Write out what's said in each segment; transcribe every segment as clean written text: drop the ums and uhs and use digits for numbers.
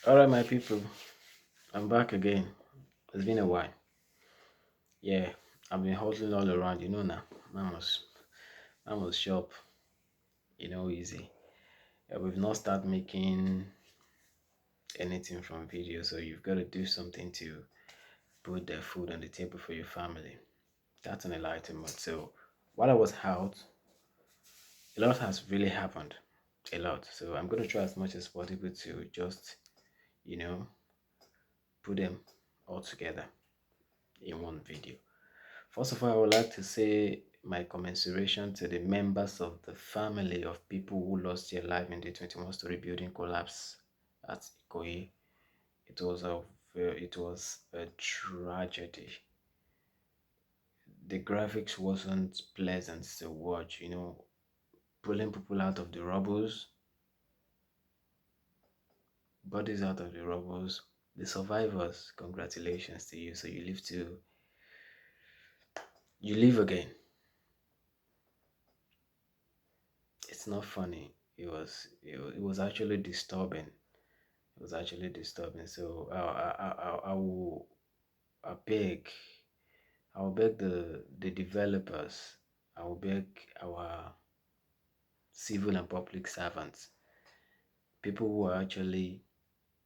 All right, my people, I'm back again. It's been a while. Yeah, I've been hustling all around. Now, man must shop. Easy. We've not started making anything from video, so you've got to do something to put the food on the table for your family. That's an enlightenment. So, while I was out, a lot has really happened. A lot. So, I'm going to try as much as possible to just, you know, put them all together in one video. First of all, I would like to say my commiseration to the members of the family of people who lost their life in the 21-story building collapse at Ikoyi. It was a tragedy. The graphics wasn't pleasant to watch, pulling people out of the rubbles, bodies out of the rubbles. The survivors, congratulations to you. So you live again. It's not funny. It was actually disturbing. It was actually disturbing. So I beg, I will beg the developers. I will beg our civil and public servants, people who are actually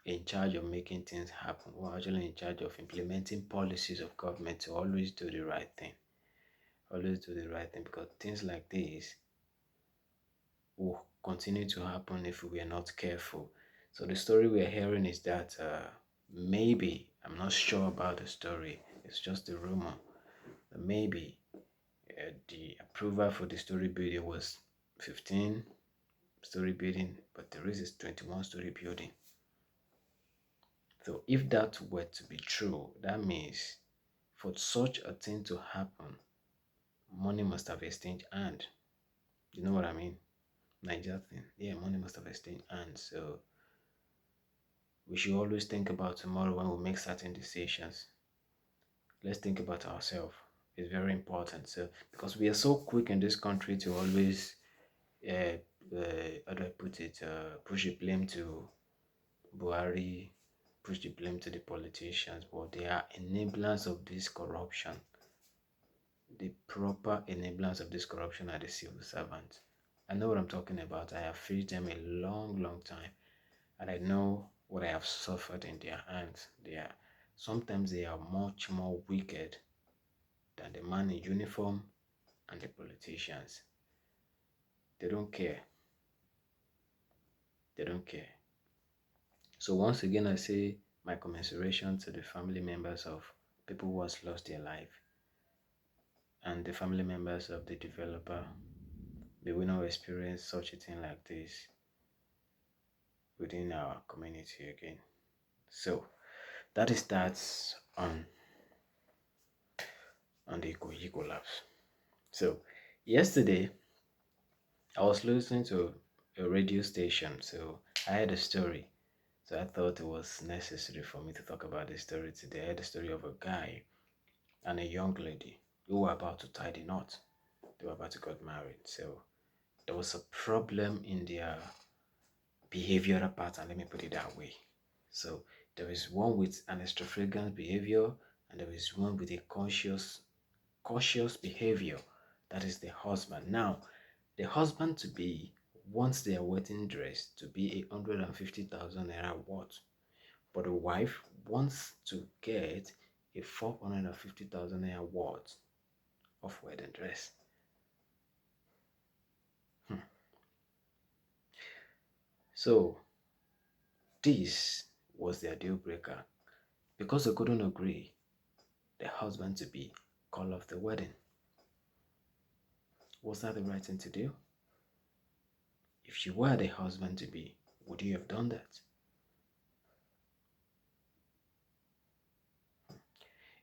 in charge of making things happen, who are actually in charge of implementing policies of government to always do the right thing. Always do the right thing because things like this will continue to happen if we are not careful. So the story we're hearing is that maybe, I'm not sure about the story, it's just a rumor, that maybe the approval for the story building was 15-story building, but there is a 21-story building. So if that were to be true, that means for such a thing to happen, money must have exchanged hand. You know what I mean? Niger thing. Yeah, money must have exchanged hands. So we should always think about tomorrow when we make certain decisions. Let's think about ourselves. It's very important. So because we are so quick in this country to always, uh, how do I put it, push the blame to Buhari, push the blame to the politicians, but they are enablers of this corruption. The proper enablers of this corruption are the civil servants. I know what I'm talking about. I have faced them a long, long time, and I know what I have suffered in their hands. Sometimes they are much more wicked than the man in uniform and the politicians. They don't care. They don't care. So once again, I say my commiseration to the family members of people who has lost their life and the family members of the developer. May we not experience such a thing like this within our community again. So that is that on the Ikoyi collapse. So yesterday I was listening to a radio station, so I had a story. So I thought it was necessary for me to talk about this story today. I had a story of a guy and a young lady who were about to tie the knot. They were about to get married. So there was a problem in their behavioral pattern, let me put it that way. So there is one with an extravagant behavior and there is one with a cautious behavior. That is the husband. Now, the husband to be wants their wedding dress to be 150,000 naira worth, but the wife wants to get a 450,000 naira worth of wedding dress. Hmm. So this was their deal breaker because they couldn't agree. The husband to be call off the wedding. Was that the right thing to do? If you were the husband to be, would you have done that?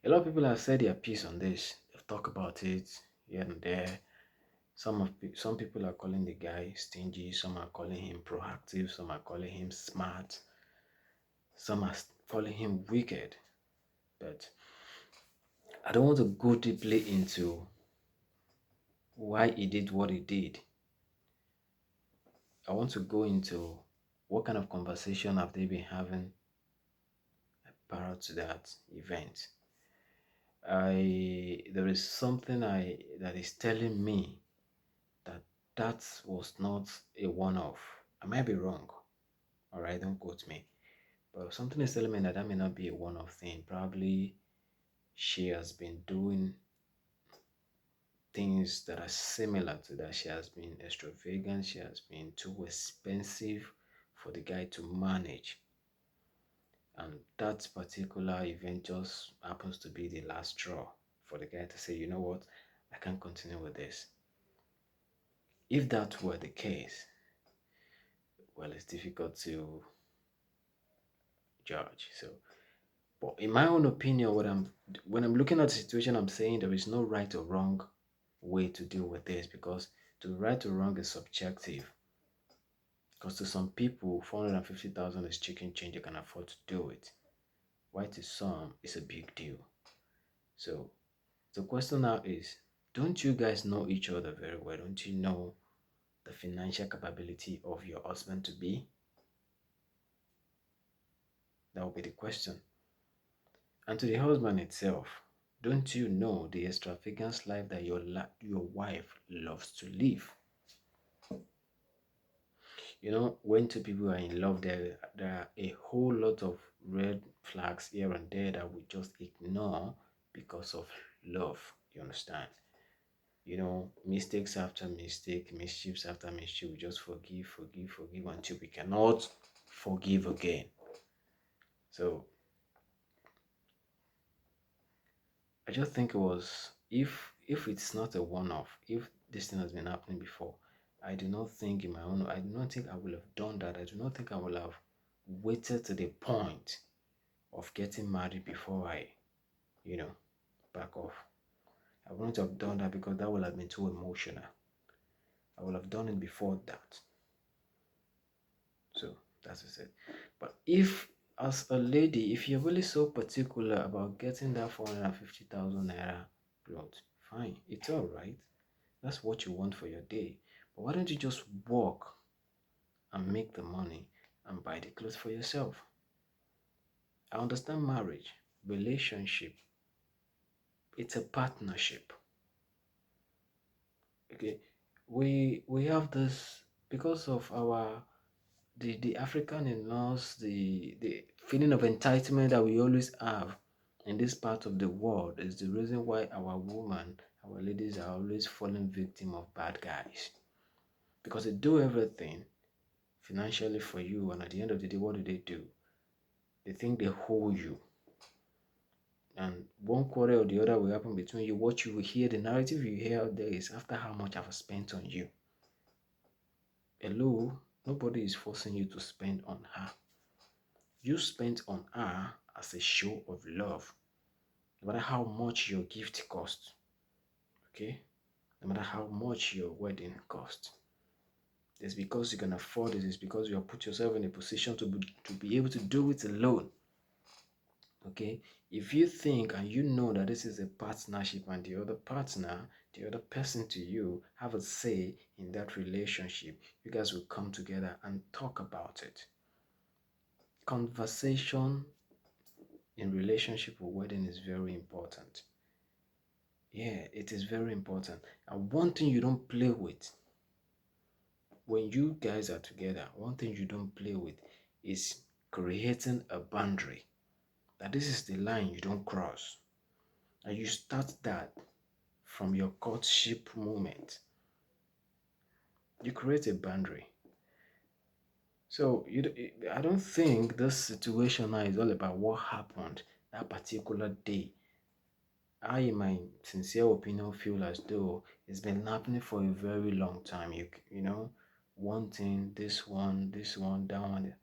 A lot of people have said their piece on this. They've talked about it here and there. Some people are calling the guy stingy. Some are calling him proactive. Some are calling him smart. Some are calling him wicked. But I don't want to go deeply into why he did what he did. I want to go into what kind of conversation have they been having prior to that event. I there is something I that is telling me that that was not a one-off. I might be wrong, all right, don't quote me, but something is telling me that that may not be a one-off thing. Probably she has been doing things that are similar to that. She has been extravagant. She has been too expensive for the guy to manage. And that particular event just happens to be the last straw for the guy to say, you know what, I can't continue with this. If that were the case, well, it's difficult to judge. So, but in my own opinion, when I'm looking at the situation, I'm saying there is no right or wrong way to deal with this, because to right or wrong is subjective. Because to some people, 450,000 is chicken change, they can afford to do it. Why to some, it's a big deal. So the question now is, don't you guys know each other very well? Don't you know the financial capability of your husband to be? That will be the question. And to the husband itself, don't you know the extravagant life that your wife loves to live? You know, when two people are in love, there are a whole lot of red flags here and there that we just ignore because of love. You understand? You know, mistakes after mistake, mischiefs after mischief, we just forgive, forgive, forgive until we cannot forgive again. So I just think it was, if it's not a one-off, if this thing has been happening before, I do not think in my own, I do not think I will have done that. I do not think I will have waited to the point of getting married before I, you know, back off. I wouldn't have done that because that would have been too emotional. I would have done it before that. So that's it. But if, as a lady, if you're really so particular about getting that 450,000 naira plot, fine, it's all right. That's what you want for your day. But why don't you just work and make the money and buy the clothes for yourself? I understand marriage, relationship, it's a partnership. Okay, we have this because of our the African in us, the feeling of entitlement that we always have in this part of the world is the reason why our women, our ladies are always falling victim of bad guys. Because they do everything financially for you, and at the end of the day, what do? They think they hold you. And one quarter or the other will happen between you. What you will hear, the narrative you hear out there is after how much I've spent on you. Hello, nobody is forcing you to spend on her. You spent on her as a show of love, no matter how much your gift cost, okay? No matter how much your wedding cost. It's because you can afford it. It's because you have put yourself in a position to be able to do it alone, okay? If you think and you know that this is a partnership and the other partner, the other person to you, have a say in that relationship, you guys will come together and talk about it. Conversation in relationship or wedding is very important. Yeah, it is very important. And one thing you don't play with when you guys are together, one thing you don't play with is creating a boundary. That this is the line you don't cross. And you start that from your courtship moment. You create a boundary. So I don't think this situation now is all about what happened that particular day. I, in my sincere opinion, feel as though it's been happening for a very long time. You know, one thing, this one, that one.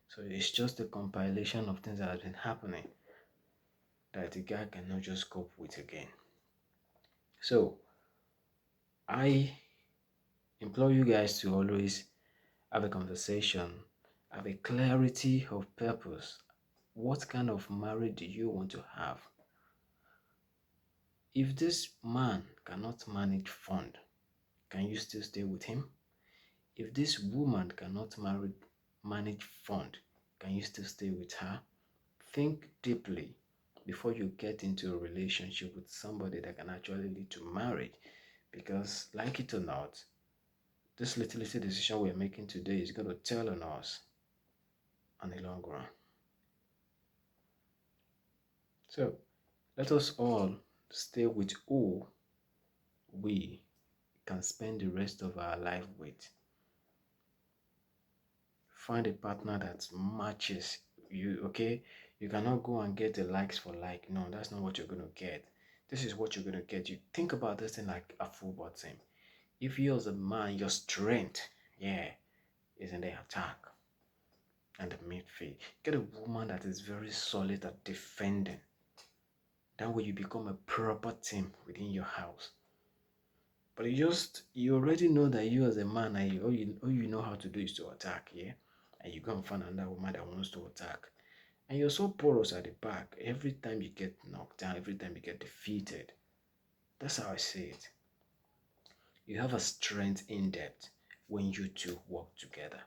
So it's just a compilation of things that have been happening that the guy cannot just cope with again. So I implore you guys to always have a conversation, have a clarity of purpose. What kind of marriage do you want to have? If this man cannot manage fund, can you still stay with him? If this woman cannot manage fund, can you still stay with her? think deeply before you get into a relationship with somebody that can actually lead to marriage. Because, like it or not, this little decision we're making today is going to tell on us on the long run. So, let us all stay with who we can spend the rest of our life with. Find a partner that matches you, okay? You cannot go and get the likes for like. No, that's not what you're going to get. This is what you're going to get. You think about this thing like a football team. If you as a man, your strength, yeah, is in the attack and the midfield. Get a woman that is very solid at defending. That way you become a proper team within your house. But you already know that you as a man, all you know how to do is to attack, yeah? And you go and find another woman that wants to attack. And you're so porous at the back. Every time you get knocked down, every time you get defeated. That's how I see it. You have a strength in depth when you two work together.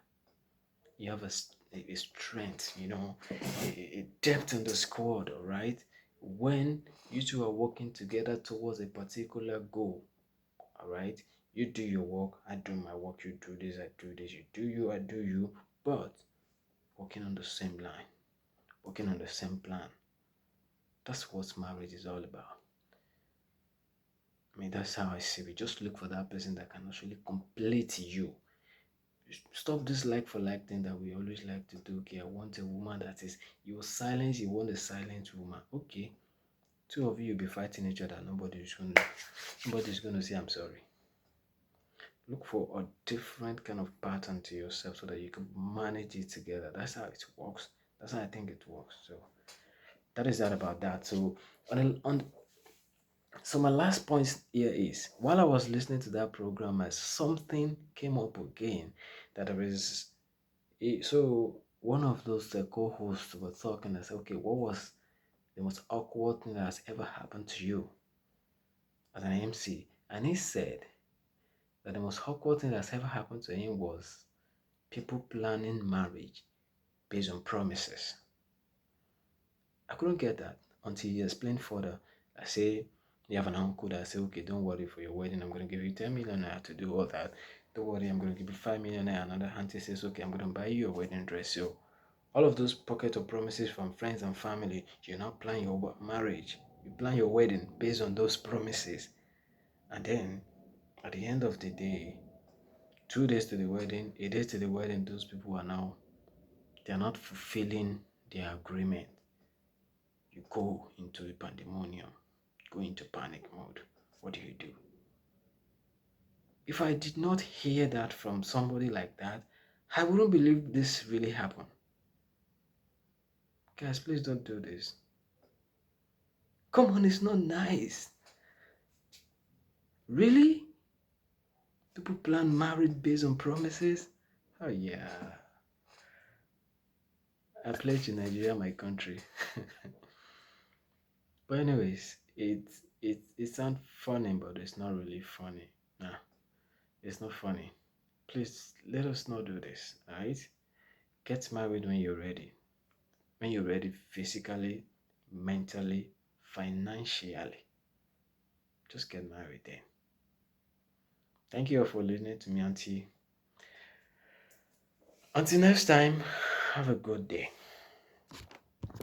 You have a strength, a depth in the squad, all right? When you two are working together towards a particular goal, all right? You do your work, I do my work, you do this, I do this, you do you, I do you, but working on the same line, working on the same plan. That's what marriage is all about. I mean, that's how I see it. Just look for that person that can actually complete you. Stop this like for like thing that we always like to do. Okay, I want a woman that is, you silence, you want a silent woman. Okay, two of you will be fighting each other. Nobody's gonna say I'm sorry. Look for a different kind of pattern to yourself so that you can manage it together. That's how it works. That's how I think it works. So that is that about that. So so my last point here is, while I was listening to that program, something came up again that there is. So one of those co-hosts were talking. I said, okay, what was the most awkward thing that has ever happened to you as an MC? And he said that the most awkward thing that's ever happened to him was people planning marriage based on promises. I couldn't get that until he explained further. I say, you have an uncle that say, okay, don't worry for your wedding. I'm going to give you 10 million naira to do all that. Don't worry, I'm going to give you 5 million naira. Another auntie says, okay, I'm going to buy you a wedding dress. So all of those pocket of promises from friends and family, you now plan your marriage. You plan your wedding based on those promises. And then at the end of the day, 2 days to the wedding, a day to the wedding, those people they are not fulfilling their agreement. You go into a pandemonium, go into panic mode. What do you do? If I did not hear that from somebody like that, I wouldn't believe this really happened. Guys, please don't do this. Come on, it's not nice. Really? People plan marriage based on promises? Oh yeah. I pledge to Nigeria, my country. But anyways, it sounds funny, but it's not really funny. Nah, it's not funny. Please let us not do this, alright? Get married when you're ready. When you're ready physically, mentally, financially. Just get married then. Thank you all for listening to me, Auntie. Until next time, have a good day.